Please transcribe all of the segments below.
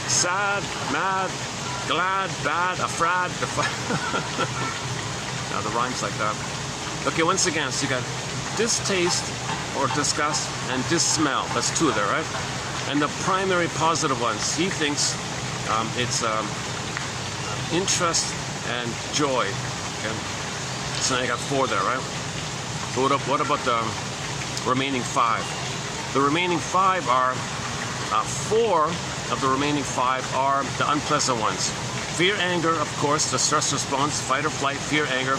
sad, mad, glad, bad, afrad. Now the rhymes like that. Okay, once again, so you got distaste or disgust and dissmell. That's two there, right? And the primary positive ones, he thinks it's interest and joy. Okay? So now you got four there, right? So what about the remaining five? The remaining five are, four of the remaining five are the unpleasant ones. Fear, anger, of course, the stress response, fight or flight, fear, anger,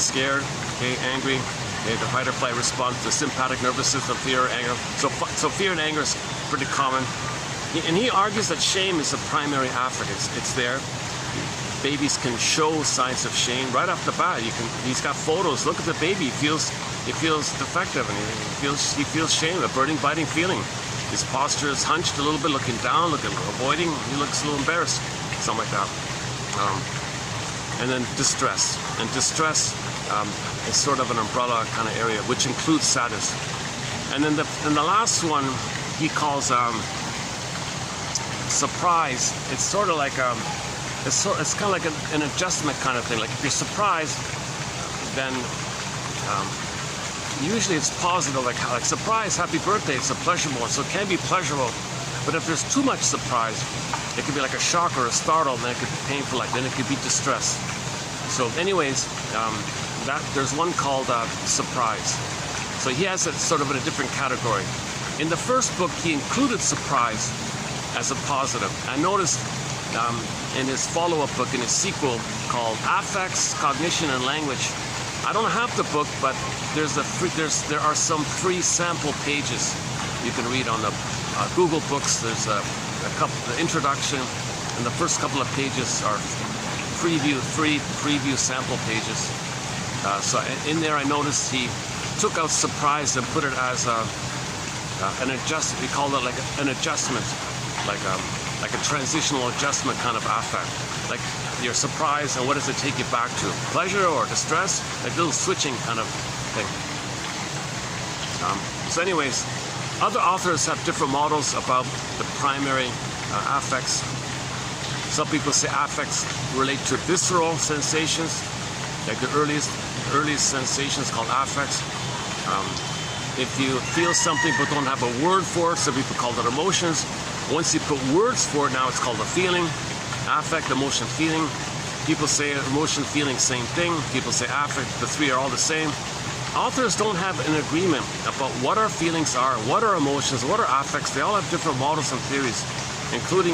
scared, okay, angry, okay, the fight or flight response, the sympathetic nervous system, fear, anger. So fear and anger is pretty common. And he argues that shame is the primary affect. It's there. Babies can show signs of shame right off the bat. He's got photos. Look at the baby. He feels defective, and he feels shame, a burning, biting feeling. His posture is hunched a little bit, looking down, avoiding. He looks a little embarrassed, something like that. And then distress. And distress is sort of an umbrella kind of area, which includes sadness. And then the last one he calls surprise. It's sort of like it's kind of like an adjustment kind of thing. Like if you're surprised, then usually it's positive, like surprise, happy birthday, it's a pleasurable one, so it can be pleasurable. But if there's too much surprise, it could be like a shock or a startle, and then it could be painful, like then it could be distress. So anyways, there's one called surprise. So he has it sort of in a different category. In the first book, he included surprise as a positive. I noticed in his follow-up book, in his sequel called Affects, Cognition, and Language, I don't have the book, but there are some free sample pages you can read on the Google Books. There's a couple, the introduction, and the first couple of pages are free preview sample pages. So in there, I noticed he took out surprise and put it as an adjustment. We call it like an adjustment, like a transitional adjustment kind of affect. Like you're surprised, and what does it take you back to? Pleasure or distress? Like little switching kind of thing. So anyways, other authors have different models about the primary affects. Some people say affects relate to visceral sensations, like the earliest sensations called affects. If you feel something but don't have a word for it, some people call it emotions. Once you put words for it, now it's called a feeling. Affect, emotion, feeling. People say emotion, feeling, same thing. People say affect, the three are all the same. Authors don't have an agreement about what our feelings are, what our emotions, what our affects. They all have different models and theories, including